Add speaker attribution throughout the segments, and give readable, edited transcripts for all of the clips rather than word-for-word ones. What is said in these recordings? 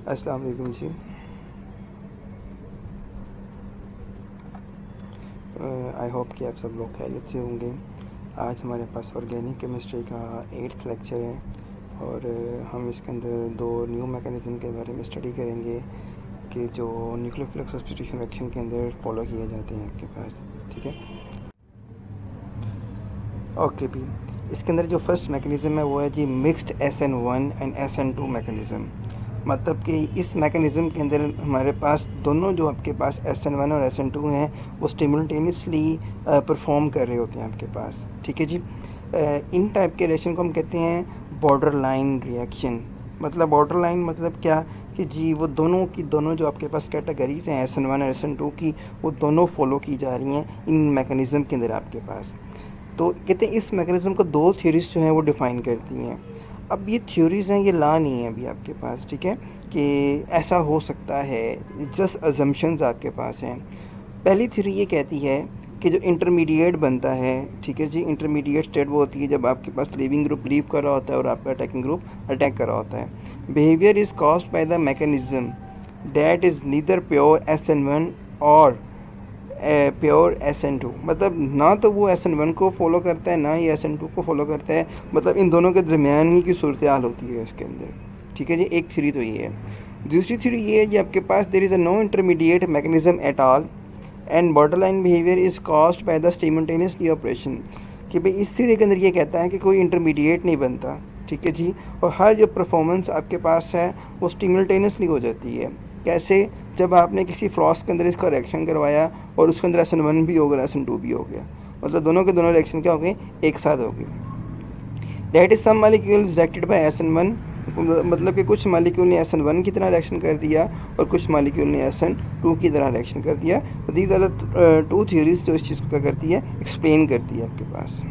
Speaker 1: अस्सलाम वालेकुम जी। I hope कि आप सब लोग खैरियत से होंगे। आज हमारे पास ऑर्गेनिक केमिस्ट्री का 8th लेक्चर है और हम इसके अंदर दो न्यू मैकेनिज़्म के बारे में स्टडी करेंगे कि जो न्यूक्लियोफिलिक सब्स्टिट्यूशन रिएक्शन के अंदर फॉलो किए जाते हैं आपके पास। ठीक है, ओके भी। इसके अंदर जो फर्स्ट मैकेनिज़्म है वो है जी mixed SN1 and SN2 mechanism. मतलब कि इस मैकेनिज़्म के अंदर हमारे पास दोनों जो आपके पास SN1 और SN2 हैं वो स्टिमुलटेनियसली परफॉर्म कर रहे होते हैं आपके पास। ठीक है जी। इन टाइप के रिएक्शन को हम कहते हैं बॉर्डर लाइन रिएक्शन। मतलब बॉर्डर लाइन मतलब क्या कि जी वो दोनों की दोनों जो आपके पास कैटेगरीज़ हैं SN1 और SN2 की, वो दोनों फॉलो की जा रही हैं इन मैकेनिज़्म के अंदर आपके पास। तो कहते हैं इस मैकेनिज़्म को दो थ्योरीज जो हैं वो डिफ़ाइन करती हैं। अब ये थ्योरीज़ हैं, ये ला नहीं है अभी आपके पास। ठीक है, कि ऐसा हो सकता है, जस्ट अजम्पशंस आपके पास हैं। पहली थ्योरी ये कहती है कि जो इंटरमीडिएट बनता है, ठीक है जी, इंटरमीडिएट स्टेट वो होती है जब आपके पास लीविंग ग्रुप लीव कर रहा होता है और आपका अटैकिंग ग्रुप अटैक कर रहा होता है। Behaviour is caused by the mechanism that is neither pure SN1 और प्योर SN2। मतलब ना तो वो SN1 को फॉलो करता है ना ही SN2 को फॉलो करता है, मतलब इन दोनों के दरमियान ही की सूरत हाल होती है इसके अंदर। ठीक है जी, एक थ्योरी तो ये है। दूसरी थ्योरी ये है कि आपके पास there is a no intermediate mechanism at all and borderline behaviour is caused by the simultaneously operation. कि भाई इस थ्योरी के अंदर ये कहता है कि कोई इंटरमीडिएट नहीं बनता। ठीक है जी, और हर जो परफॉर्मेंस आपके पास है वो सिमुलटेनियसली हो जाती है। कैसे? जब आपने किसी फ्लॉस के अंदर इसका रिएक्शन करवाया और उसके अंदर SN1 भी हो गया, SN2 भी हो गया, मतलब दोनों के दोनों रिएक्शन क्या हो गए, एक साथ हो गए। That is some molecules reacted by SN1, मतलब कि कुछ मालिक्यूल ने SN1 की तरह रिएक्शन कर दिया और कुछ मालिक्यूल ने SN2 की तरह रिएक्शन कर दिया। तो these are the two theories जो इस चीज़ को क्या करती है, एक्सप्लेन करती है आपके पास।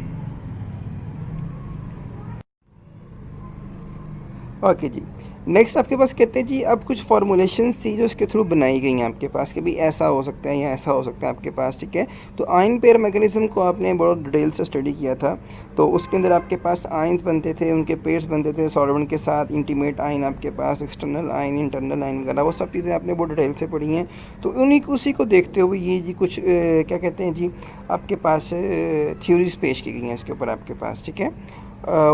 Speaker 1: ओके जी। नेक्स्ट आपके पास कहते हैं जी अब कुछ फॉर्मूलेशंस थी जो इसके थ्रू बनाई गई हैं आपके पास कि भाई ऐसा हो सकता है या ऐसा हो सकता है आपके पास। ठीक है, तो आयन पेयर मैकेनिज्म को आपने बहुत डिटेल से स्टडी किया था। तो उसके अंदर आपके पास आयन्स बनते थे, उनके पेयर्स बनते थे सॉल्वेंट के साथ, इंटीमेट आयन आपके पास, एक्सटर्नल आयन, इंटरनल आयन वगैरह, वो सब चीज़ें आपने बहुत डिटेल से पढ़ी हैं। तो उसी को देखते हुए ये जी कुछ क्या कहते हैं जी आपके पास थ्योरीज पेश की गई हैं इसके ऊपर आपके पास। ठीक है,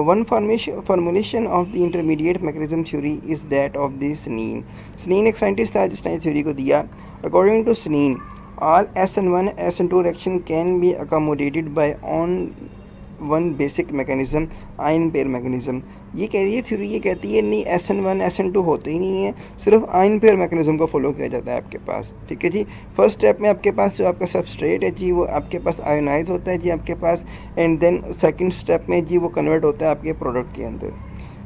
Speaker 1: one formulation of the intermediate mechanism theory is that of the Snein. Snein एक साइंटिस्ट था जिसने थ्योरी को दिया। According to Snein, all SN1 SN2 reaction can be accommodated by on one basic mechanism, ion pair mechanism. ये कह रही है theory, ये कहती है नहीं SN1 SN2 होते ही नहीं है, सिर्फ आयन पेयर मैकेनिज़्म को फॉलो किया जाता है आपके पास। ठीक है जी, फर्स्ट स्टेप में आपके पास जो आपका सबस्ट्रेट है जी वो आपके पास आयोनाइज होता है जी आपके पास, एंड देन सेकंड स्टेप में जी वो कन्वर्ट होता है आपके प्रोडक्ट के अंदर।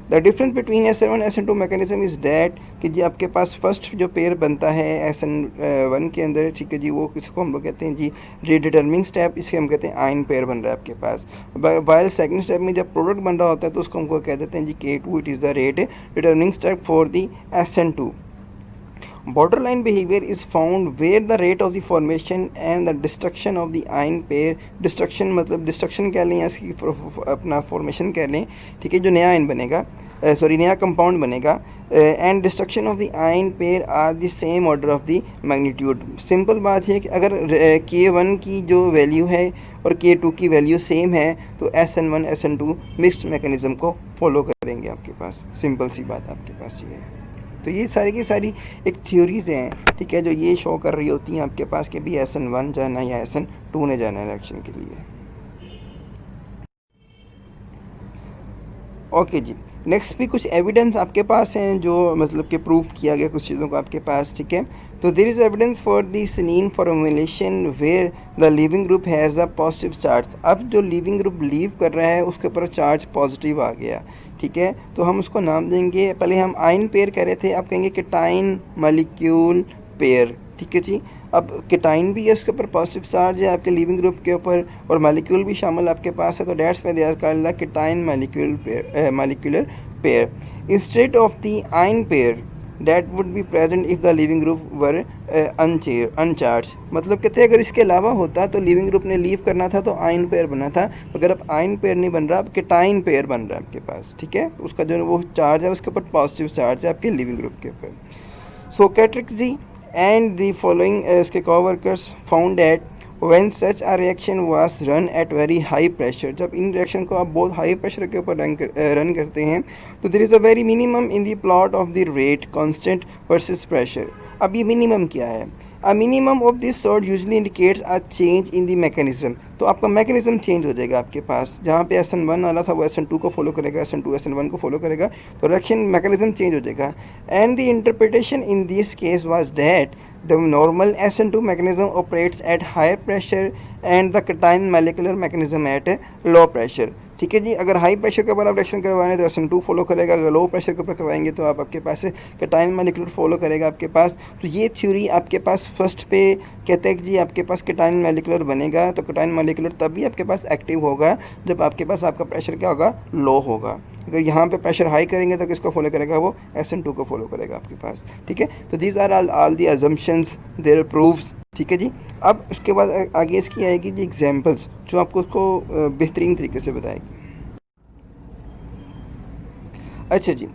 Speaker 1: The difference between SN1 SN2 mechanism is that कि जी आपके पास फर्स्ट जो पेयर बनता है SN1 के अंदर, ठीक है जी, वो किसको हम लोग कहते हैं जी रीडिटर्मिंग स्टेप, इसे हम कहते हैं आयन पेयर बन रहा है आपके पास। वाइल सेकंड स्टेप में जब प्रोडक्ट बन रहा होता है तो उसको हमको कह देते हैं जी K2, it is the rate determining step for the SN2। Borderline behavior is found where the rate of the formation and the destruction of the ion pair, destruction मतलब destruction कह लें या इसकी अपना formation कह लें, ठीक है, जो नया आयन बनेगा, सॉरी नया कंपाउंड बनेगा, and destruction of the ion pair are the same order of the magnitude. Simple बात है कि अगर K1 की जो वैल्यू है और K2 की वैल्यू सेम है तो SN1 SN2 मिक्स्ड मैकेनिज्म को फॉलो करेंगे आपके पास। सिंपल सी बात आपके पास ये है। तो ये सारी की सारी एक थ्योरीज़ हैं, ठीक है, जो ये शो कर रही होती हैं आपके पास कि भी SN1 जाना है या SN2 ने जाना है रिएक्शन के लिए। ओके जी, नेक्स्ट भी कुछ एविडेंस आपके पास हैं जो मतलब कि प्रूव किया गया कुछ चीज़ों को आपके पास। ठीक है, तो there is evidence for the Snein formulation where the leaving group has a positive charge. अब जो लिविंग ग्रुप लीव कर रहा है उसके ऊपर चार्ज पॉजिटिव आ गया। ठीक है, तो हम उसको नाम देंगे, पहले हम आयन पेयर कह रहे थे, अब कहेंगे केटाइन मॉलिक्यूल पेयर। ठीक है जी, अब केटाइन भी है, उसके ऊपर पॉजिटिव चार्ज है आपके लिविंग ग्रुप के ऊपर, और मॉलिक्यूल भी शामिल आपके पास है, तो डेट्स में they are called the cation molecular pair instead of the ion pair that would be present if the leaving group were uncharged. मतलब कहते हैं अगर इसके अलावा होता तो लिविंग ग्रुप ने लीव करना था तो आयन पेयर बना था, अगर अब आयन पेयर नहीं बन रहा, अब केटाइन पेयर बन रहा है आपके पास। ठीक है, उसका जो वो चार्ज है उसके ऊपर पॉजिटिव चार्ज है आपके लिविंग ग्रुप के ऊपर। Socrates ji and the following इसके co-workers found that when such a reaction was run at very high pressure, जब इन रिएक्शन को आप बहुत हाई प्रेशर के ऊपर रन करते हैं तो there is a very minimum in the plot of the rate constant versus pressure. अब ये मिनिमम क्या है? A minimum of this sort usually indicates a change in the mechanism. तो आपका मैकेनिज्म चेंज हो जाएगा आपके पास. जहाँ पे SN1 वाला था वो SN2 को फॉलो करेगा, SN2 SN1 को फॉलो करेगा, तो रिएक्शन मैकेनिज्म चेंज हो जाएगा. And the interpretation in this case was that the normal SN2 mechanism operates at higher pressure and the cation molecular mechanism at low pressure. ठीक है जी, अगर high pressure के ऊपर आप रिएक्शन करवाएं तो SN2 फॉलो करेगा, अगर लो प्रेशर के ऊपर करवाएंगे तो आप आपके पास कैटायन मॉलिक्यूलर फॉलो करेगा आपके पास. तो ये थ्योरी आपके पास फर्स्ट पे कहते हैं कि जी आपके पास कैटायन मॉलिक्यूलर बनेगा, तो कैटायन मॉलिक्यूलर तभी आपके पास एक्टिव होगा जब आपके पास आपका प्रेशर क्या होगा? लो होगा. अगर यहाँ पे प्रेशर हाई करेंगे तो किसको फॉलो करेगा? वो SN2 को फॉलो करेगा आपके पास. ठीक है, तो these are all the assumptions, their proofs. ठीक है जी. अब उसके बाद आगे इसकी आएगी जी एग्जांपल्स, जो आपको उसको बेहतरीन तरीके से बताएगी. अच्छा जी,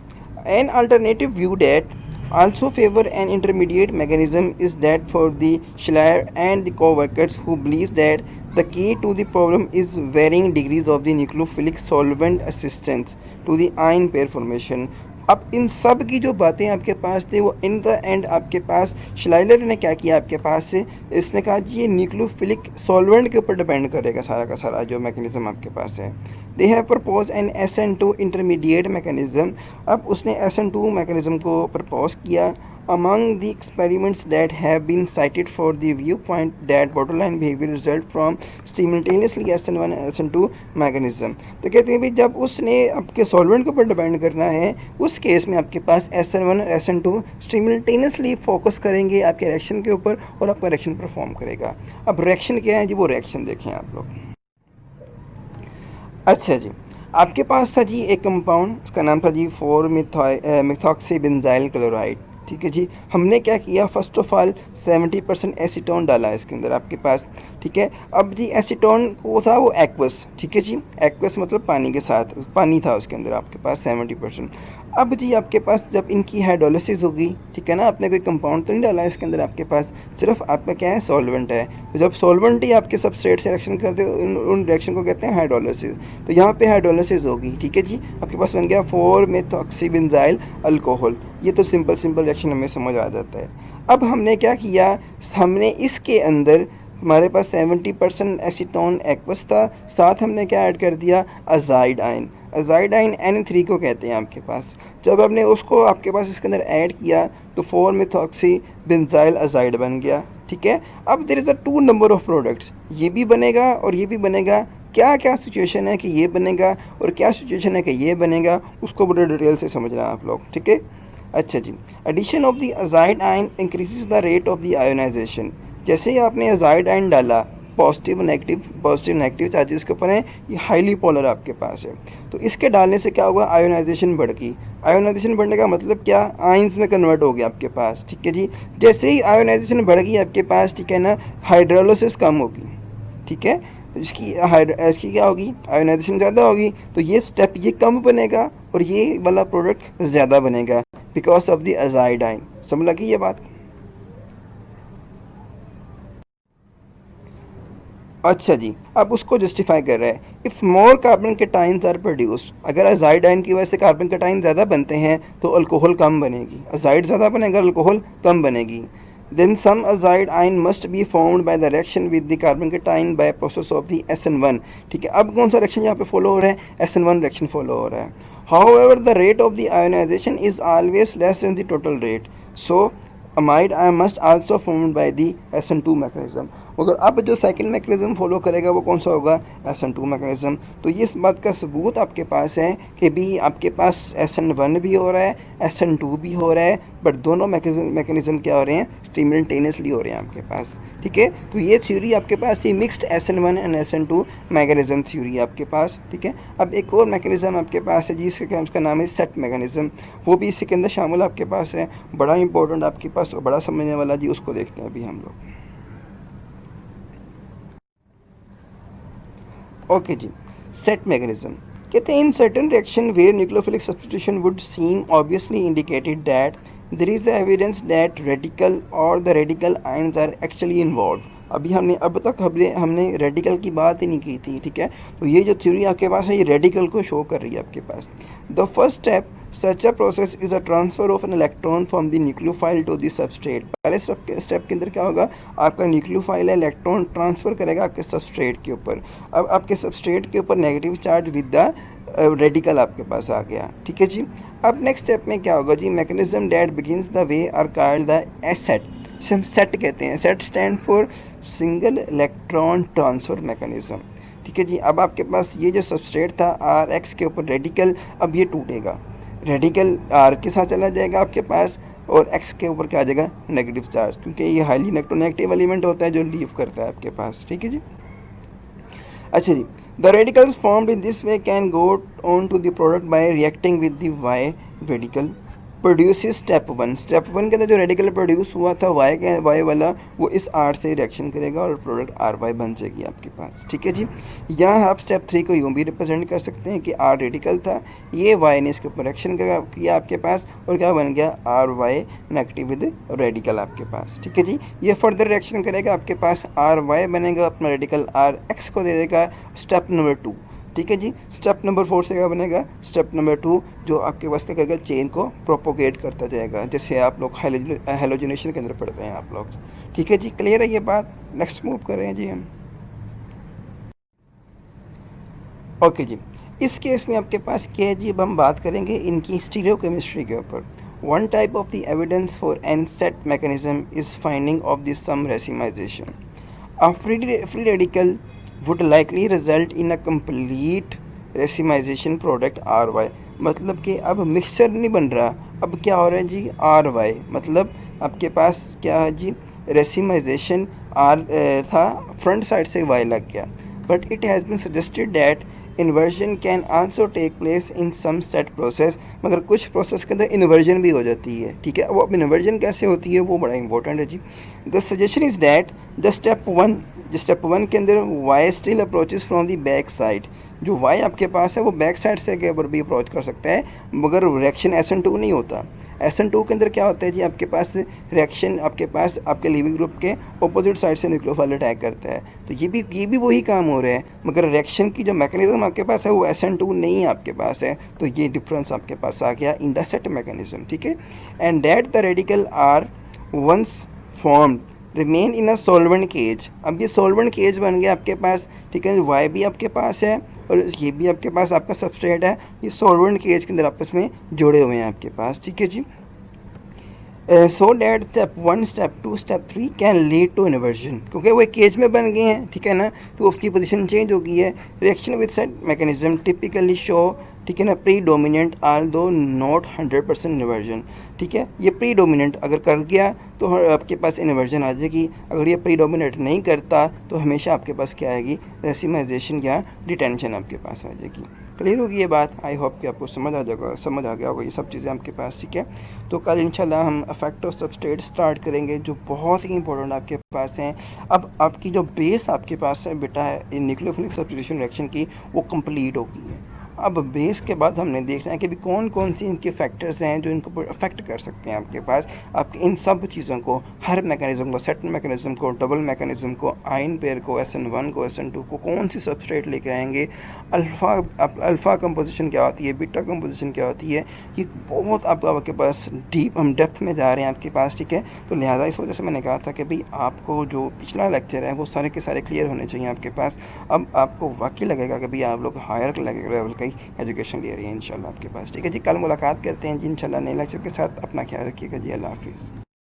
Speaker 1: an alternative view that also favor an intermediate mechanism is that for the Schleier and the co-workers who believe that the key to the problem is varying degrees of the nucleophilic solvent assistance to the ion pair formation. अब इन सब की जो बातें आपके पास थी वो in the end आपके पास श्लाइलर ने क्या किया आपके पास से, इसने कहा जी ये न्यूक्लियोफिलिक सॉल्वेंट के ऊपर डिपेंड करेगा सारा का सारा जो मैकेनिज्म आपके पास है. They have propose an SN2 intermediate mechanism. अब उसने SN2 मैकेनिज्म को प्रपोज किया. among the experiments that have been cited for the viewpoint that borderline behavior result from simultaneously SN1 and SN2 mechanism. तो कहते हैं भाई जब उसने आपके सॉल्वेंट के ऊपर डिपेंड करना है उस केस में आपके पास SN1 और SN2 स्टिमुलेटेनियसली फोकस करेंगे आपके रिएक्शन के ऊपर और आपका रिएक्शन परफॉर्म करेगा. अब रिएक्शन क्या है जी? वो रिएक्शन देखें आप लोग. अच्छा जी, आपके पास था जी एक कंपाउंड, इसका नाम था जी 4-मिथॉक्सीबेंजाइल क्लोराइड. ठीक है जी, हमने क्या किया? फर्स्ट ऑफ ऑल 70% एसीटोन डाला इसके अंदर आपके पास. ठीक है, अब जी एसीटोन वो था वो एक्वस. ठीक है जी, एक्वस मतलब पानी के साथ, पानी था उसके अंदर आपके पास 70%. अब जी आपके पास जब इनकी हाइड्रोलिसिस होगी, ठीक है ना, आपने कोई कंपाउंड तो नहीं डाला इसके अंदर आपके पास, सिर्फ आपका क्या है? सॉल्वेंट है. तो जब सॉल्वेंट ही आपके सबस्ट्रेट से रिएक्शन करते हैं उन रिएक्शन को कहते हैं हाइड्रोलिसिस. तो यहाँ पे हाइड्रोलिसिस होगी. ठीक है जी, आपके पास बन गया 4-मिथॉक्सीबेंजाइल अल्कोहल. ये तो सिंपल रिएक्शन हमें समझ आ जाता है. अब हमने क्या किया? हमने इसके अंदर हमारे पास 70% एसीटोन एक्वस था, साथ हमने क्या ऐड कर दिया? Azide ion. Azide ion N3 को कहते हैं आपके पास. जब हमने उसको आपके पास इसके अंदर ऐड किया तो 4-मिथॉक्सीबेंजाइल अजाइड बन गया. ठीक है, अब there is a 2 number of products, ये भी बनेगा और ये भी बनेगा. क्या क्या सिचुएशन है कि ये बनेगा और क्या सिचुएशन है कि ये बनेगा, उसको बड़े डिटेल से समझना आप लोग. ठीक है. अच्छा जी, addition of the azide ion increases the rate of the ionisation. जैसे ही आपने अजाइड आयन डाला, पॉजिटिव नेगेटिव चार्जेस के ऊपर हैं, ये हाईली पोलर आपके पास है, तो इसके डालने से क्या होगा? आयोनाइजेशन बढ़ गई. आयोनाइजेशन बढ़ने का मतलब क्या? आयंस में कन्वर्ट हो गया आपके पास. ठीक है जी, जैसे ही आयोनाइजेशन बढ़ गई आपके पास, ठीक है ना, हाइड्रोलिसिस कम होगी. ठीक है, इसकी क्या होगी? आयोनाइजेशन ज़्यादा होगी, तो ये स्टेप ये कम बनेगा और ये वाला प्रोडक्ट ज़्यादा बनेगा because of the azide ion. समझ लगी ये बात? अच्छा जी, अब उसको जस्टिफाई कर रहा है. If more carbon cations are produced, अगर अजाइड आयन की वजह से कार्बन कैटाइन ज़्यादा बनते हैं तो अल्कोहल कम बनेगी. अजाइड ज़्यादा बनेगा, अल्कोहल कम बनेगी. Then some azide ion must be formed by the reaction with the carbon cation by process of the SN1. ठीक है, अब कौन सा रिएक्शन यहाँ पे फॉलो हो रहा है? SN1 रिएक्शन फॉलो हो रहा है. However, the rate of the ionization is always less than the total rate. So, amide ion must also formed by the SN2 mechanism. मगर अब जो सेकंड मैकेनिज्म फॉलो करेगा वो कौन सा होगा? SN2 mechanism. तो ये इस बात का सबूत आपके पास है कि भी आपके पास SN1 भी हो रहा है, SN2 भी हो रहा है, बट दोनों मैकेनिज्म क्या हो रहे हैं? स्टिमुलेटेनियसली हो रहे हैं आपके पास. ठीक है, तो ये थ्योरी आपके पास, ये mixed SN1 and SN2 mechanism theory आपके पास. ठीक है, अब एक और मैकेनिज्म आपके पास है जिसका उसका नाम है सेट मैकेनिज्म. वो भी इसके अंदर शामिल आपके पास है, बड़ा इंपॉर्टेंट आपके पास और बड़ा समझने वाला जी. उसको देखते हैं अभी हम लोग. ओके जी, सेट मैकेनिज्म कहते हैं in certain reaction where nucleophilic substitution would seem obviously indicated that there is evidence that radical और the radical ions are actually involve. अभी हमने अब तक हमने रेडिकल की बात ही नहीं की थी, ठीक है। तो ये जो थ्योरी आपके पास है ये रेडिकल को शो कर रही है आपके पास। The first step such a process is a transfer of an electron from the nucleophile to the substrate. पहले स्टेप के अंदर क्या होगा, आपका न्यूक्लियोफाइल है इलेक्ट्रॉन ट्रांसफर करेगा आपके सबस्ट्रेट के ऊपर। अब आपके सबस्ट्रेट के ऊपर negative charge with the radical आपके पास आ गया, ठीक है जी। अब नेक्स्ट स्टेप में क्या होगा जी, mechanism that begins the way are called the SET, जिसे हम सेट कहते हैं। SET stand for single electron transfer mechanism, ठीक है जी। अब आपके पास ये जो सबस्ट्रेट था आर एक्स के ऊपर रेडिकल, अब ये टूटेगा, रेडिकल आर के साथ चला जाएगा आपके पास और एक्स के ऊपर क्या आ जाएगा, नेगेटिव चार्ज, क्योंकि ये हाईली इलेक्ट्रोनेगेटिव एलिमेंट होता है जो लीव करता है आपके पास, ठीक है जी। अच्छा जी, the radicals formed in this way can go on to the product by reacting with the Y radical produces step one. Step one के अंदर जो रेडिकल प्रोड्यूस हुआ था वाई वाला, वो इस आर से रिएक्शन करेगा और प्रोडक्ट आर वाई बन जाएगी आपके पास, ठीक है जी। यहाँ आप स्टेप थ्री को यूँ भी रिप्रेजेंट कर सकते हैं कि आर रेडिकल था, ये वाई ने इसके ऊपर रिएक्शन किया आपके पास और क्या बन गया, R Y negative with radical आपके पास, ठीक है जी। ये फर्दर रिएक्शन करेगा आपके पास, आर वाई बनेगा, अपना रेडिकल आर एक्स को दे देगा, स्टेप नंबर टू, ठीक है जी। स्टेप नंबर फोर से क्या बनेगा, स्टेप नंबर टू जो आपके पास क्या करेगा, चेन को प्रोपोगेट करता जाएगा, जैसे आप लोग हेलोजिनेशन के अंदर पढ़ते हैं आप लोग, ठीक है जी। क्लियर है ये बात, नेक्स्ट मूव कर रहे हैं जी हम। ओके जी, इस केस में आपके पास क्या है जी, अब हम बात करेंगे इनकी स्टीरियोकेमिस्ट्री के ऊपर। One type of the evidence for an set mechanism is finding of the some racemization. A free radical would likely result in a complete racemization product RY। मतलब कि अब मिक्सचर नहीं बन रहा, अब क्या हो रहा है जी, RY, मतलब आपके पास क्या है जी, रेसिमाइजेशन R था, फ्रंट साइड से Y लग गया। But it has been suggested that inversion can also take place in some set process. मगर कुछ प्रोसेस के अंदर इन्वर्जन भी हो जाती है, ठीक है। वो अब इन्वर्जन कैसे होती है वो बड़ा इंपॉर्टेंट है जी। The suggestion is that the step one के अंदर Y still approaches from the back side. जो वाई आपके पास है वो बैक साइड से के ऊपर भी अप्रोच कर सकता है, मगर रिएक्शन SN2 नहीं होता। SN2 के अंदर क्या होता है जी, आपके पास रिएक्शन आपके पास आपके लिविंग ग्रुप के ऑपोजिट साइड से न्यूक्लियोफाइल अटैक करता है। तो ये भी वही काम हो रहा है, मगर रिएक्शन की जो मैकेनिज्म आपके पास है वो SN2 नहीं आपके पास है। तो ये डिफरेंस आपके पास आ गया इन द सेट मैकेनिज्म, ठीक है। And that the radical are once formed remain in a solvent cage. अब ये सॉल्वेंट केज बन गया आपके पास, ठीक है। वाई भी आपके पास है और ये भी आपके पास आपका सबस्ट्रेट है, ये सॉल्वेंट केज के अंदर आपस में जुड़े हुए हैं आपके पास, ठीक है जी। So that step one, step two, step three can lead to inversion, क्योंकि वो एक केज में बन गए हैं, ठीक है ना, तो उसकी पोजीशन चेंज हो गई है। Reaction with set mechanism typically show, ठीक है ना, प्री डोमिनेंट आल दो नॉट 100% इन्वर्जन, ठीक है। ये प्री डोमिनेंट अगर कर गया तो आपके पास इन्वर्जन आ जाएगी, अगर ये प्री डोमिनेट नहीं करता तो हमेशा आपके पास क्या आएगी, रेसिमाइजेशन या डिटेंशन आपके पास आ जाएगी। क्लियर होगी ये बात, आई होप कि आपको समझ आ गया होगा ये सब चीज़ें आपके पास, ठीक है। तो कल इंशाल्लाह हम इफेक्ट ऑफ सबस्ट्रेट स्टार्ट करेंगे जो बहुत ही इंपॉर्टेंट आपके पास हैं। अब आपकी जो बेस आपके पास है बेटा है न्यूक्लियोफिलिक सब्स्टिट्यूशन रिएक्शन की, वो कंप्लीट हो गई है। अब बेस के बाद हमने देखना है कि भी कौन कौन सी इनके फैक्टर्स हैं जो इनको अफेक्ट कर सकते हैं आपके पास। आपके इन सब चीज़ों को, हर मैकेनिज्म को, सेट मैकेनिज्म को, डबल मैकेनिज्म को, आयन पेयर को, SN1 को, SN2 को, कौन सी सबस्ट्रेट लेके आएंगे, अल्फ़ा कंपोजिशन क्या होती है, बीटा कंपोजिशन क्या होती है, ये बहुत आपके पास डीप हम डेप्थ में जा रहे हैं आपके पास, ठीक है। तो लिहाजा इस वजह से मैंने कहा था कि भाई आपको जो पिछला लेक्चर है वो सारे के सारे क्लियर होने चाहिए आपके पास। अब आपको वाकई लगेगा कि भाई आप लोग हायर लेवल का एजुकेशन ले रही है इंशाल्लाह आपके पास, ठीक है जी। कल मुलाकात करते हैं जी इंशाल्लाह नए लेक्चर के साथ। अपना ख्याल रखिएगा जी, अल्लाह हाफिज़।